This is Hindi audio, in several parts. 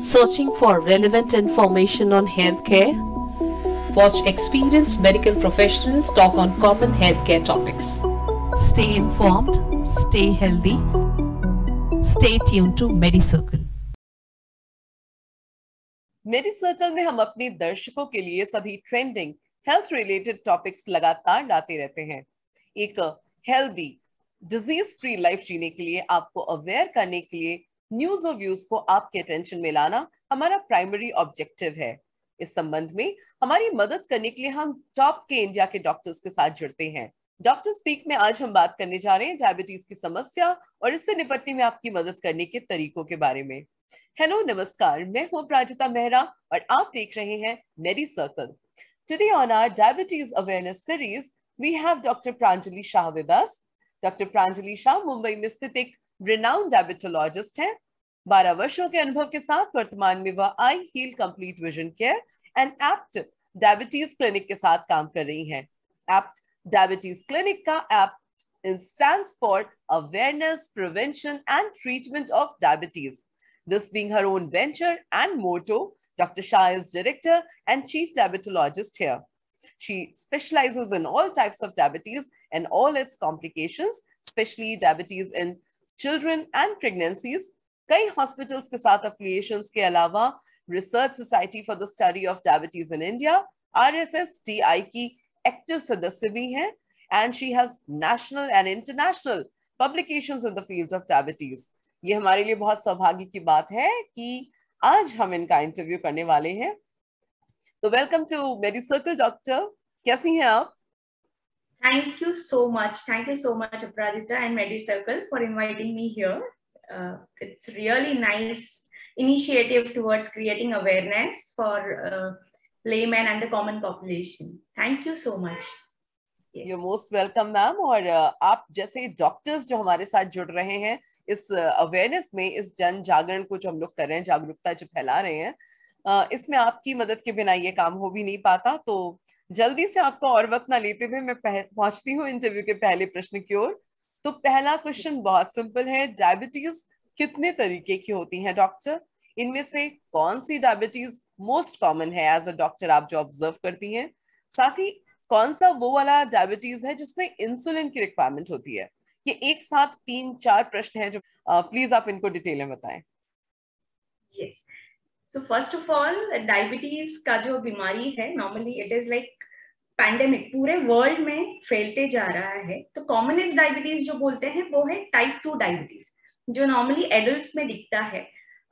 Searching for relevant information on healthcare? Watch experienced medical professionals talk on common healthcare topics. Stay informed, stay healthy, stay tuned to MediCircle. MediCircle में हम अपने दर्शकों के लिए सभी ट्रेंडिंग हेल्थ रिलेटेड टॉपिक्स लगातार लाते रहते हैं। एक हेल्दी डिजीज फ्री लाइफ जीने के लिए, आपको अवेयर करने के लिए न्यूज और व्यूज को आपके अटेंशन में लाना हमारा प्राइमरी ऑब्जेक्टिव है। इस संबंध में हमारी मदद करने के लिए हम टॉप के इंडिया के डॉक्टर्स के साथ जुड़ते हैं। डॉक्टर स्पीक में आज हम बात करने जा रहे हैं डायबिटीज की समस्या और इससे निपटने में आपकी मदद करने के तरीकों के बारे में। हेलो, नमस्कार, मैं हूं प्राजिता मेहरा और आप देख रहे हैं MediCircle। Today on our diabetes awareness series, we have Dr. Pranjali Shah with us. Dr. Pranjali Shah Mumbai में स्थित एक renowned डायबिटोलॉजिस्ट हैं। 12 वर्षों के अनुभव के साथ वर्तमान में वह eye heal complete vision care and apt diabetes clinic के साथ काम कर रही हैं। एप्ट डायबिटीज क्लिनिक का apt stands for Awareness, Prevention and Treatment of Diabetes. This being her own venture and motto, Dr. Shah is Director and Chief Diabetologist here. She specializes in all types of diabetes and all its complications, especially diabetes in children and pregnancies. कई हॉस्पिटल्स के साथ affiliations के अलावा research society for the study of diabetes in India RSSDI की एक्टिव सदस्य भी हैं, and she has national and international publications in the field of diabetes. ये हमारे लिए बहुत सौभाग्य की बात है कि आज हम इनका इंटरव्यू करने वाले हैं। तो वेलकम टू MediCircle डॉक्टर, कैसी हैं आप? Thank you so much, Aparajita and MediCircle for inviting me here. It's really nice initiative towards creating awareness for laymen and the common population. Thank you so much. You're most welcome, ma'am. और आप जैसे डॉक्टर्स जो हमारे साथ जुड़ रहे हैं इस अवेयरनेस में, इस जन जागरण को जो हम लोग कर रहे हैं, जागरूकता जो फैला रहे हैं, इसमें आपकी मदद के बिना ये काम हो भी नहीं पाता। तो जल्दी से आपको और वक्त ना लेते हुए मैं पहुंचती हूँ इंटरव्यू के पहले प्रश्न की ओर। तो पहला क्वेश्चन बहुत सिंपल है, डायबिटीज कितने तरीके की होती हैं डॉक्टर? इनमें से कौन सी डायबिटीज मोस्ट कॉमन है एज अ डॉक्टर आप जो ऑब्जर्व करती हैं? साथ ही कौन सा वो वाला डायबिटीज है जिसमें इंसुलिन की रिक्वायरमेंट होती है? ये एक साथ 3-4 प्रश्न हैं जो प्लीज आप इनको डिटेल में बताएं। Yes. So first of all, diabetes का जो बीमारी है, normally it is like pandemic, पूरे वर्ल्ड में फैलते जा रहा है। तो कॉमनेस्ट डायबिटीज जो बोलते हैं वो है टाइप 2 डायबिटीज, जो नॉर्मली एडल्ट्स में दिखता है।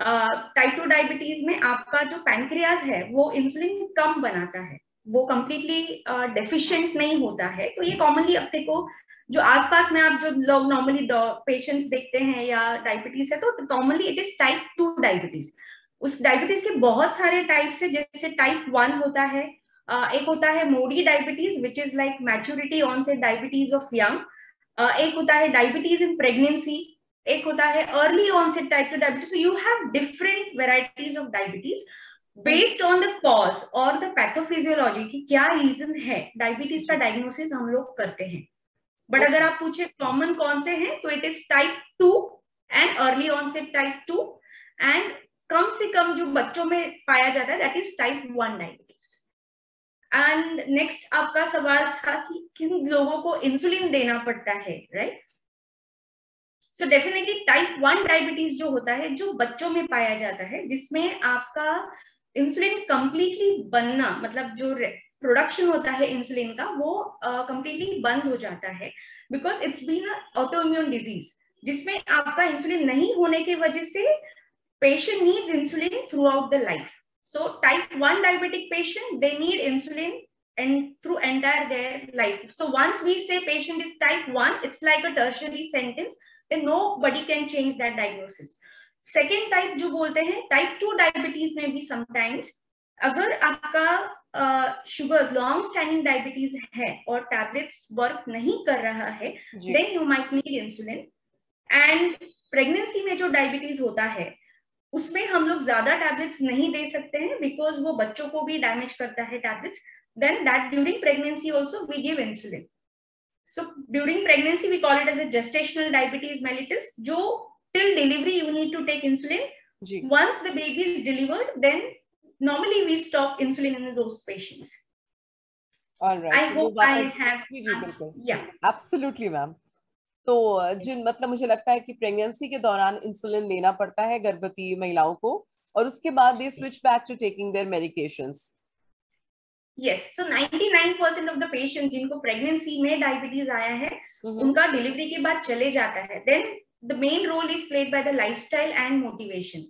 टाइप 2 डायबिटीज में आपका जो पैनक्रियाज है वो इंसुलिन कम बनाता है, वो कंप्लीटली डेफिशिएंट नहीं होता है। तो ये कॉमनली अपने को जो आसपास में आप जो लोग नॉर्मली पेशेंट्स देखते हैं या डायबिटीज है, तो commonly it is type 2 diabetes. उस डायबिटीज के बहुत सारे टाइप्स है, जैसे टाइप 1 होता है, एक होता है MODY diabetes which is like maturity onset diabetes of young, एक होता है डायबिटीज इन प्रेगनेंसी, एक होता है early onset type 2 diabetes. So you have different varieties of diabetes based on the cause और द पैथोफिजियोलॉजी की क्या रीजन है। डायबिटीज का डायग्नोसिस हम लोग करते हैं, बट अगर आप पूछे कॉमन कौन से हैं, तो it is type 2 and early onset type 2, and कम से कम जो बच्चों में पाया जाता है that is type 1 diabetes. And next आपका सवाल था कि किन लोगों को इंसुलिन देना पड़ता है, right? So definitely type 1 diabetes जो होता है, जो बच्चों में पाया जाता है, जिसमें आपका इंसुलिन कंप्लीटली बनना, मतलब जो प्रोडक्शन होता है इंसुलिन का, वो कंप्लीटली बंद हो जाता है, because it's been autoimmune disease, जिसमें आपका इंसुलिन नहीं होने की वजह से patient needs insulin throughout the life. So type 1 diabetic patient, they need insulin and through entire their life. So once we say patient is type 1, it's like a tertiary sentence, then nobody can change that diagnosis. Second type जो बोलते हैं type 2 diabetes में भी sometimes अगर आपका शुगर लॉन्ग स्टैंडिंग डायबिटीज है और टैबलेट्स वर्क नहीं कर रहा है, then you might need insulin. And pregnancy में जो डायबिटीज होता है उसमें हम लोग ज्यादा टैबलेट्स नहीं दे सकते हैं, बिकॉज वो बच्चों को भी डैमेज करता है tablets. Then that during pregnancy also we give insulin. So during pregnancy we call it as a gestational diabetes mellitus, जो till delivery you need to take insulin जी. Once the baby is delivered, then normally we stop insulin in those patients. All right. I hope I have. जी जी बिल्कुल. Yeah. Absolutely ma'am. तो जिन मतलब मुझे लगता है कि प्रेगनेंसी के दौरान इंसुलिन लेना पड़ता है गर्भवती महिलाओं को, और उसके बाद they switch back to taking their medications. Yes, so 99% of the patients जिनको प्रेगनेंसी में डायबिटीज आया है, उनका डिलीवरी के बाद चले जाता है. Then the main role is played by the lifestyle and motivation.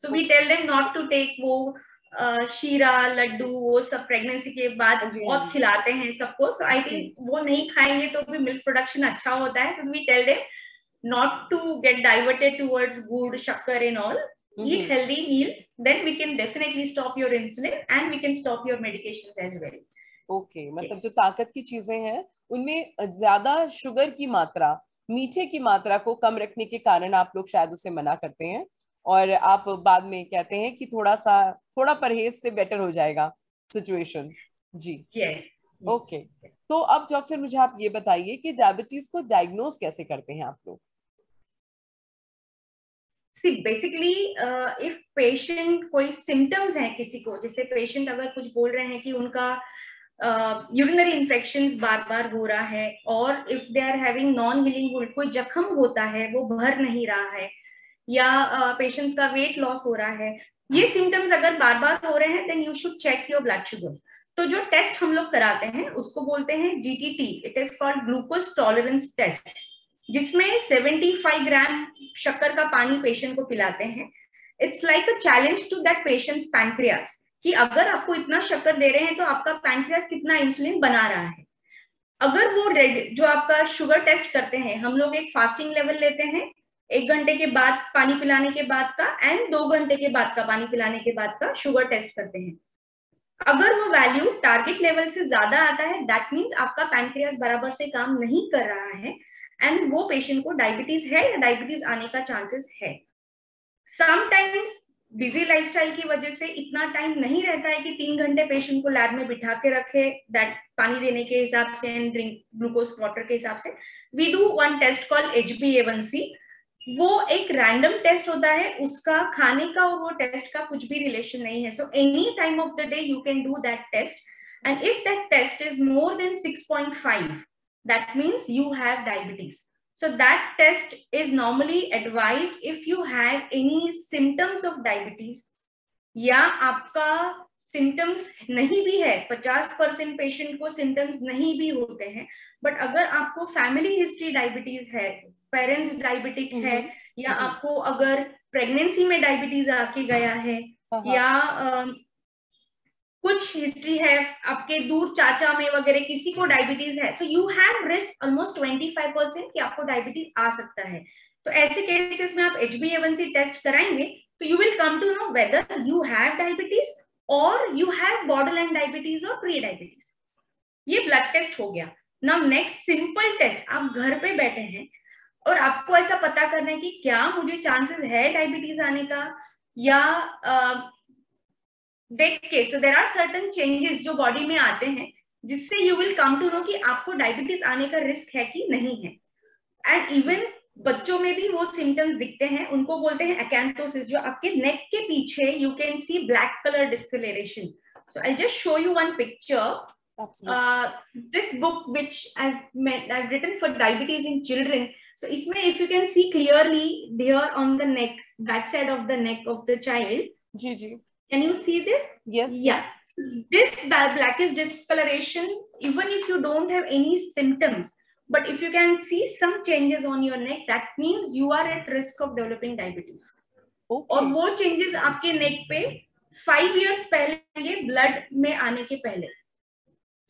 So we tell them not to take वो शीरा लड्डू वो सब प्रेगनेंसी के बाद बहुत खिलाते हैं सबको. So I think वो नहीं खाएंगे तो भी मिल्क प्रोडक्शन अच्छा होता है. So we tell them not to get diverted towards good, shakkar and all. Eat healthy meals, then we can definitely stop your insulin and we can stop your medications as well. Okay, मतलब जो ताकत की चीजें हैं उनमें ज्यादा शुगर की मात्रा, मीठे की मात्रा को कम रखने के कारण आप लोग शायद उसे मना करते हैं, और आप बाद में कहते हैं कि थोड़ा परहेज से बेटर हो जाएगा सिचुएशन. जी. Yes. ओके. तो अब डॉक्टर मुझे आप ये बताइए कि डायबिटीज को डायग्नोज कैसे करते हैं आप लोग? बेसिकली इफ पेशेंट कोई सिम्टम्स है किसी को, जैसे पेशेंट अगर कुछ बोल रहे हैं कि उनका यूरिनरी इन्फेक्शन बार बार हो रहा है, और if they are having non healing wound, कोई जख्म होता है वो भर नहीं रहा है, या पेशेंट्स का वेट लॉस हो रहा है, ये सिम्टम्स अगर बार बार हो रहे हैं, then you should check your blood sugar. तो जो टेस्ट हम लोग कराते हैं उसको बोलते हैं GTT. It is called glucose tolerance test, जिसमें 75 ग्राम शक्कर का पानी पेशेंट को पिलाते हैं. It's like a challenge to that patient's pancreas, कि अगर आपको इतना शक्कर दे रहे हैं तो आपका पैनक्रियास कितना इंसुलिन बना रहा है. अगर वो जो आपका शुगर टेस्ट करते हैं, हम लोग एक फास्टिंग लेवल लेते हैं 1 घंटे के बाद पानी पिलाने के बाद का, एंड 2 घंटे के बाद का पानी पिलाने के बाद का शुगर टेस्ट करते हैं. अगर वो वैल्यू टारगेट लेवल से ज्यादा आता है, दैट मीन्स आपका पैनक्रियास बराबर से काम नहीं कर रहा है, एंड वो पेशेंट को डायबिटीज है या डायबिटीज आने का चांसेस है. समटाइम्स बिजी लाइफस्टाइल की वजह से इतना टाइम नहीं रहता है कि 3 घंटे पेशेंट को लैब में बिठा के रखे, दैट पानी देने के हिसाब से एंड ड्रिंक ग्लूकोज वाटर के हिसाब से. We do one test called HbA1c. वो एक रैंडम टेस्ट होता है, उसका खाने का और वो टेस्ट का कुछ भी रिलेशन नहीं है. So any time of the day you can do that test, and if that test is more than 6.5, that means you have diabetes. So that test is normally advised if you have any symptoms of diabetes, या आपका symptoms नहीं भी है. 50% पेशेंट को symptoms नहीं भी होते हैं, बट अगर आपको फैमिली हिस्ट्री डायबिटीज है, पेरेंट्स डायबिटिक है, या आपको अगर प्रेगनेंसी में डायबिटीज आके गया है, या कुछ हिस्ट्री है आपके दूर चाचा में वगैरह किसी को डायबिटीज है, सो यू हैव रिस्क ऑलमोस्ट 25% कि आपको डायबिटीज आ सकता है. तो ऐसे केसेस में आप HbA1c टेस्ट कराएंगे तो you will come to know whether you have diabetes और यू हैव बॉर्डरलाइन डायबिटीज और प्री डायबिटीज. ये ब्लड टेस्ट हो गया. नाउ नेक्स्ट सिंपल टेस्ट, आप घर पे बैठे हैं और आपको ऐसा पता करना है कि क्या मुझे चांसेस है डायबिटीज आने का, या देख के, so there are certain changes जो बॉडी में आते हैं जिससे you will come to know कि आपको डायबिटीज आने का रिस्क है कि नहीं है. एंड इवन बच्चों में भी वो सिम्टम्स दिखते हैं, उनको बोलते हैं अकैंथोसिस, जो आपके नेक के पीछे you can see black colour discoloration. So I just show you one picture. This book which I've written for diabetes in children. So इसमें if you can see clearly there on the neck, back side of the neck of the child. जी जी. Can you see this? Yes. Yeah. This blackish discoloration, even if you don't have any symptoms, but if you can see some changes on your neck, that means you are at risk of developing diabetes. Okay. और वो changes आपके neck पे 5 years पहले blood में आने के पहले.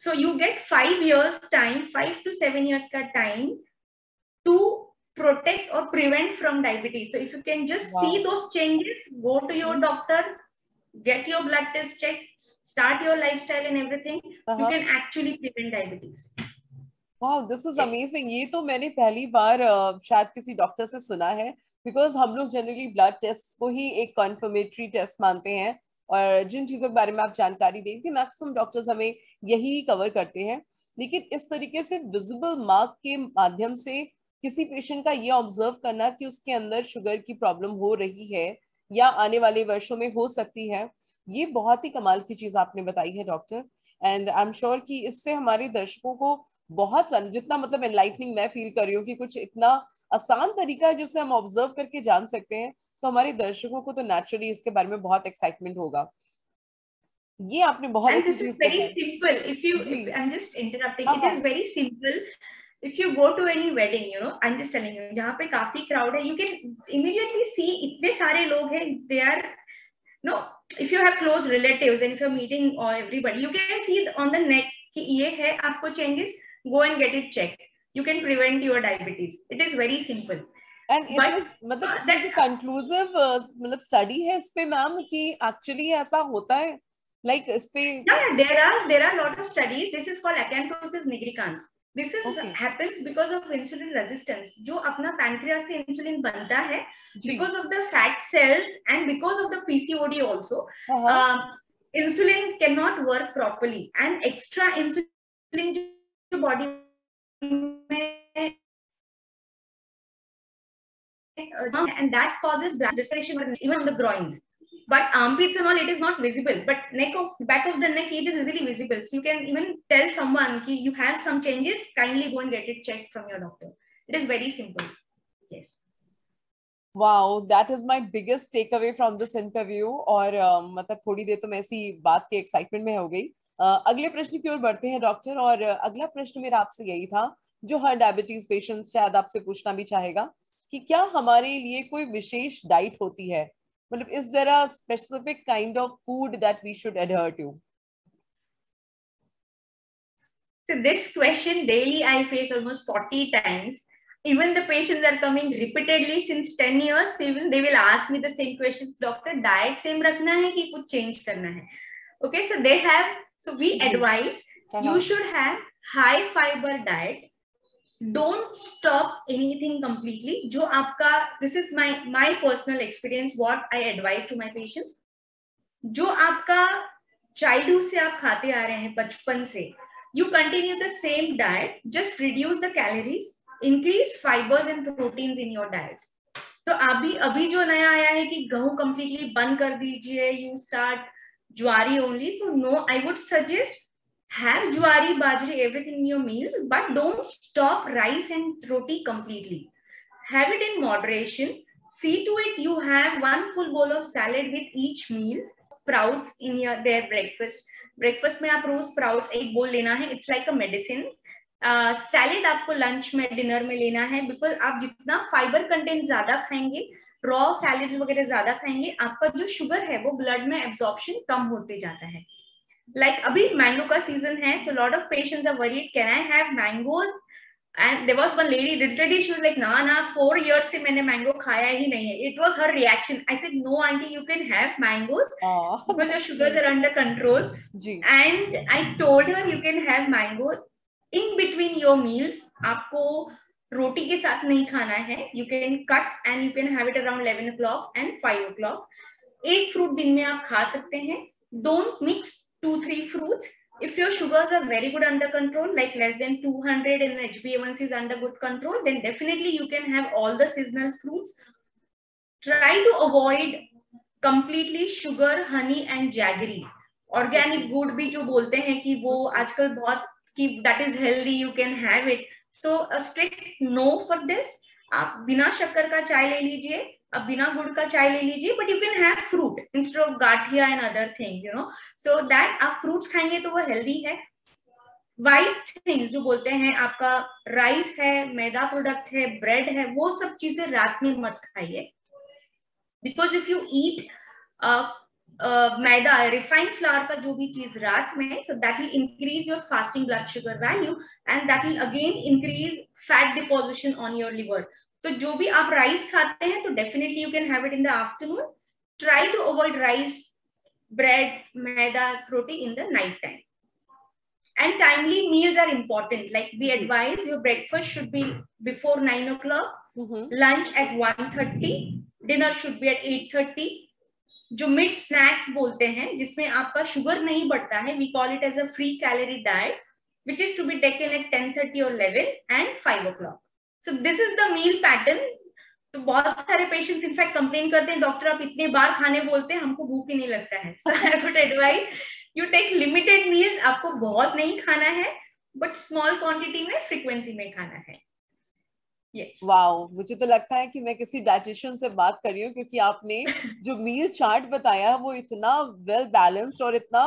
So you get 5 years time, 5 to 7 years का time to protect or prevent from diabetes. So if you can just see those changes, go to your doctor, get your blood test checked, start your lifestyle and everything, you can actually prevent diabetes. Wow, this is amazing. ये तो मैंने पहली बार शायद किसी डॉक्टर से सुना है, because हम लोग जनरली ब्लड टेस्ट को ही एक कन्फर्मेटरी टेस्ट मानते हैं, और जिन चीजों के बारे में आप जानकारी देंगे मैक्सिमम डॉक्टर्स हमें यही कवर करते हैं. लेकिन इस तरीके से विजिबल मार्क के माध्यम से किसी पेशेंट का ये ऑब्जर्व करना कि उसके अंदर शुगर की प्रॉब्लम हो रही है या आने वाले वर्षों में हो सकती है। ये बहुत ही कमाल की चीज आपने बताई है doctor, and I am sure कि इससे हमारे दर्शकों को बहुत जितना मतलब एनलाइटनिंग मैं फील कर रही हूँ कि कुछ इतना आसान तरीका है जिससे हम ऑब्जर्व करके जान सकते हैं, तो हमारे दर्शकों को तो नेचुरली इसके बारे में बहुत एक्साइटमेंट होगा। ये आपने बहुत And अच्छी this is चीज very बताई। simple. Ji. If I'm just interrupting, हाँ it हाँ। is very simple. If you go to any wedding, you know, I'm just telling you, जहाँ पे काफी crowd है, you can immediately see इतने सारे लोग हैं, they are, no, if you have close relatives and if you're meeting or everybody, you can see on the neck कि ये है, आपको changes, go and get it checked. You can prevent your diabetes. It is very simple. And it But is मतलब it is that a conclusive मतलब स्टडी है इस पे मैम कि एक्चुअली ऐसा होता है, लाइक इस पे? yeah, there are a lot of studies. This is called acanthosis nigricans. This is Okay. happens because of insulin resistance. जो अपना pancreas से insulin बनता है जी। because of the fat cells and because of the PCOD also. हाँ। Insulin cannot work properly and extra insulin जो body में and that causes blood distortion even on the groins. But armpits and all, it is not visible. But back of the neck, it is easily visible. So you can even tell someone कि you have some changes. Kindly go and get it checked from your doctor. It is very simple. Yes. Wow, that is my biggest takeaway from this interview. और मतलब थोड़ी देर तो मैं ऐसी बात के एक्साइटमेंट में हो गई। अगले प्रश्न की ओर बढ़ते हैं डॉक्टर, और अगला प्रश्न मेरा आपसे यही था जो हर डायबिटीज पेशेंट शायद आपसे पूछना भी चाहेगा कि क्या हमारे लिए कोई विशेष डाइट होती है, मतलब is there a specific kind of food that we should adhere to? So this question daily I face almost 40 times. Even the patients are coming repeatedly since 10 years. Even they will ask me the same questions. Doctor, diet same रखना है कि कुछ change करना है? Okay, so they have. So we advise you should have high fiber diet. Don't stop anything completely. जो आपका, this is my personal experience. What I advise to my patients. जो आपका childhood से आप खाते आ रहे हैं बचपन से, you continue the same diet, just reduce the calories, increase fibers and proteins in your diet. तो अभी जो नया आया है कि गेहूं completely बंद कर दीजिए, you start ज्वारी only. So no, I would suggest have ज्वारी, बाजरी, everything in your meals, but don't stop rice and roti completely. Have it in moderation. See to it you have one full bowl of salad with each meal. Sprouts in their breakfast में आप रोज स्प्राउट्स एक बोल लेना है. It's like a medicine. Salad आपको लंच में, डिनर में लेना है, बिकॉज आप जितना फाइबर कंटेंट ज्यादा खाएंगे, रॉ सैलेड्स वगैरह ज्यादा खाएंगे, आपका जो शुगर है वो ब्लड में एब्जॉर्प्शन कम होते जाता है. लाइक अभी मैंगो का सीजन है, so lot of patients are worried, can I have mangoes? And there was one lady, literally she was like, na 4 years से मैंने mango खाया ही नहीं है. It was her reaction. I said, no auntie, you can have mangoes because your sugars are under control. And I told her you can have mangoes in between your meals. आपको रोटी के साथ नहीं खाना है. You can cut and you can have it around 11 o'clock and 5 o'clock. एक फ्रूट दिन में आप खा सकते हैं. Don't mix 2-3 fruits. If your sugars are very good under control, like less than 200 and HbA1c is under good control, then definitely you can have all the seasonal fruits. Try to avoid completely sugar, honey and jaggery. Organic good भी जो बोलते हैं कि वो आजकल बहुत कि that is healthy, you can have it. So a strict no for this. आप बिना शक्कर का चाय ले लीजिए, अब बिना गुड़ का चाय ले लीजिए, but you can have fruit instead of gathiya and other things, you know, so that आप फ्रूट्स खाएंगे तो वो हेल्दी है. वाइट थिंग्स जो बोलते हैं, आपका राइस है, मैदा प्रोडक्ट है, ब्रेड है, वो सब चीजें रात में मत खाइए, because if you eat maida, refined flour का जो भी चीज रात में, so that will increase your fasting blood sugar value and that will again increase fat deposition on your liver. तो जो भी आप राइस खाते हैं तो definitely you can have it in the afternoon. Try to avoid rice, bread, maida, roti in the night time. And timely meals are important. Like we advise your breakfast should be before 9 o'clock, lunch at 1:30, dinner should be at 8:30. जो मिड स्नैक्स बोलते हैं जिसमें आपका शुगर नहीं बढ़ता है, we call it as a free calorie diet, which is to be taken at 10:30 or 11 and 5 o'clock. So this is the meal pattern. तो बहुत सारे पेशेंट्स इनफैक्ट कंप्लेन करते हैं, डॉक्टर आप इतने बार खाने बोलते हैं, हमको भूख ही नहीं लगता है. So I would advise you take limited meals. आपको बहुत नहीं खाना है, बट स्मॉल क्वांटिटी में, फ्रीक्वेंसी में खाना है. वाओ, मुझे तो लगता है कि मैं किसी डाइटिशियन से बात कर रही हूँ, क्योंकि आपने जो मील चार्ट बताया वो इतना वेल बैलेंस्ड और इतना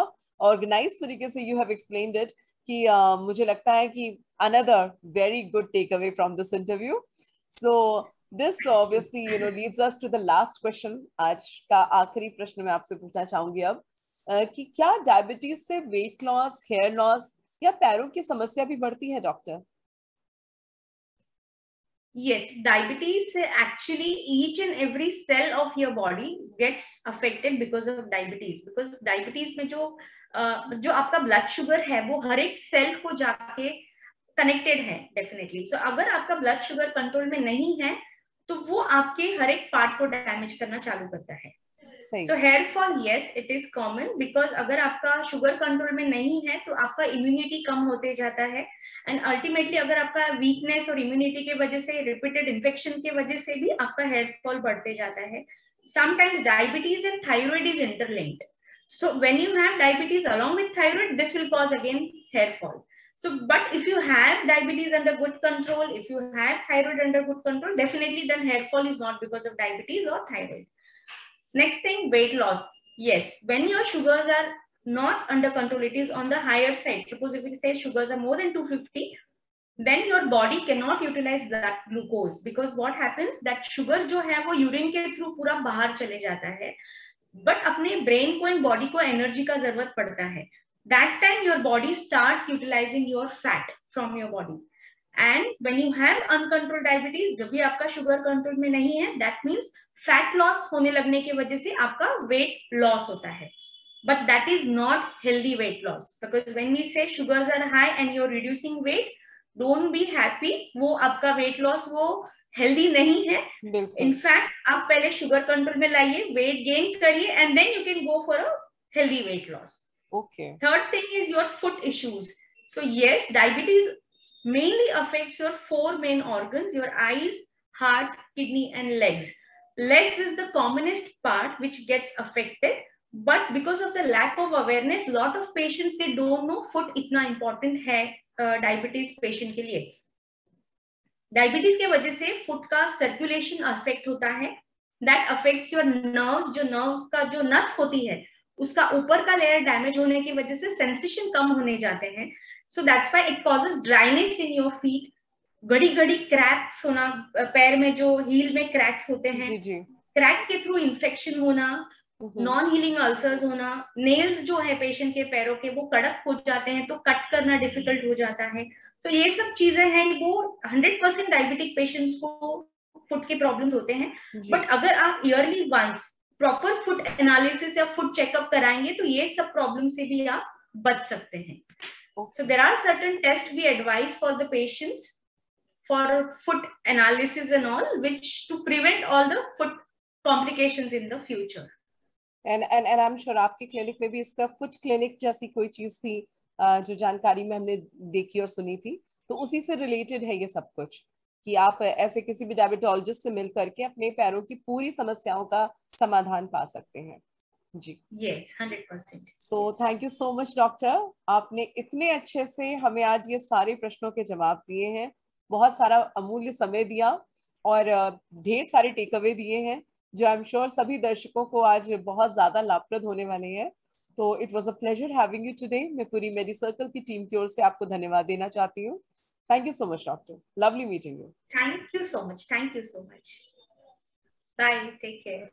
ऑर्गेनाइज तरीके से यू हैव एक्सप्लेन्ड इट कि मुझे लगता है कि another very good takeaway from this interview. So this obviously leads us to the last question. आज का आखिरी प्रश्न मैं आपसे पूछना चाहूंगी अब कि क्या डायबिटीज से वेट लॉस, हेयर लॉस या पैरों की समस्या भी बढ़ती है doctor? Yes, diabetes actually each and every cell of your body gets affected because of diabetes. Because diabetes में जो आपका ब्लड शुगर है वो हर एक सेल को जाके कनेक्टेड है डेफिनेटली. सो अगर आपका ब्लड शुगर कंट्रोल में नहीं है तो वो आपके हर एक पार्ट को डैमेज करना चालू करता है. So here fall, yes it is common, because अगर आपका शुगर कंट्रोल में नहीं है तो आपका इम्यूनिटी कम होते जाता है, एंड अल्टीमेटली अगर आपका वीकनेस और इम्यूनिटी के वजह से, रिपीटेड इन्फेक्शन के वजह से भी आपका हेयर फॉल बढ़ते जाता है. Sometimes diabetes and thyroid is interlinked. So when you have diabetes along with thyroid, this will cause again here fall. So, but if you have diabetes under good control, if you have thyroid under good control, definitely then hair fall is not because of diabetes or thyroid. Next thing, weight loss. Yes, when your sugars are not under control, it is on the higher side. Suppose if we say sugars are more than 250, then your body cannot utilize that glucose, because what happens that sugar जो है वो यूरिन के थ्रू पूरा बाहर चले जाता है, but अपने ब्रेन को एंड बॉडी को एनर्जी का जरूरत पड़ता है. That time your body starts utilizing your fat from your body, and when you have uncontrolled diabetes, जब भी आपका शुगर कंट्रोल में नहीं है, that means fat loss होने लगने की वजह से आपका weight loss होता है. But that is not healthy weight loss, because when we say sugars are high and you're reducing weight, don't be happy. वो आपका weight loss वो healthy नहीं है. In fact, आप पहले शुगर कंट्रोल में लाइए, weight gain करिए, and then you can go for a healthy weight loss. Okay. Third thing is your foot issues. So yes, diabetes mainly affects your 4 main organs: your eyes, heart, kidney, and legs. Legs is the commonest part which gets affected, but because of the lack of awareness, lot of patients they don't know foot इतना important है diabetes patient के लिए. Diabetes के वजह से foot का circulation affect होता है. That affects your nerves. जो nerves का जो नस होती है उसका ऊपर का लेयर डैमेज होने की वजह से सेंसेशन कम होने जाते हैं. So that's why it causes dryness in your feet. घड़ी घड़ी क्रैक्स होना, पैर में जो हील में क्रैक्स होते हैं, क्रैक के थ्रू इन्फेक्शन होना, नॉन हीलिंग अल्सर्स होना, नेल्स जो है पेशेंट के पैरों के वो कड़क हो जाते हैं तो कट करना डिफिकल्ट हो जाता है. सो ये सब चीजें हैं, वो 100% डायबिटिक पेशेंट्स को फुट के प्रॉब्लम्स होते हैं. बट अगर आप early once proper foot analysis या फुट चेकअप कराएंगे तो ये सब प्रॉब्लम से भी आप बच सकते हैं. So there are certain test we advise for the patients for foot analysis and all, which to prevent all the foot complications in the future. And I am sure आपके क्लिनिक में भी इसका फुट क्लिनिक जैसी कोई चीज थी जो जानकारी में हमने देखी और सुनी थी, तो उसी से रिलेटेड है ये सब कुछ कि आप ऐसे किसी भी डायबिटोलॉजिस्ट से मिल करके अपने पैरों की पूरी समस्याओं का समाधान पा सकते हैं. जी yes, 100%. So thank you so much doctor, आपने इतने अच्छे से हमें आज ये सारे प्रश्नों के जवाब दिए हैं, बहुत सारा अमूल्य समय दिया और ढेर सारे टेक अवे दिए हैं जो आई एम श्योर सभी दर्शकों को आज बहुत ज्यादा लाभप्रद होने वाले हैं. तो it was a pleasure having you today. मैं पूरी मेडिसर्कल की टीम की ओर से आपको धन्यवाद देना चाहती हूँ. Thank you so much, doctor. Lovely meeting you. Thank you so much. Thank you so much. Bye. Take care.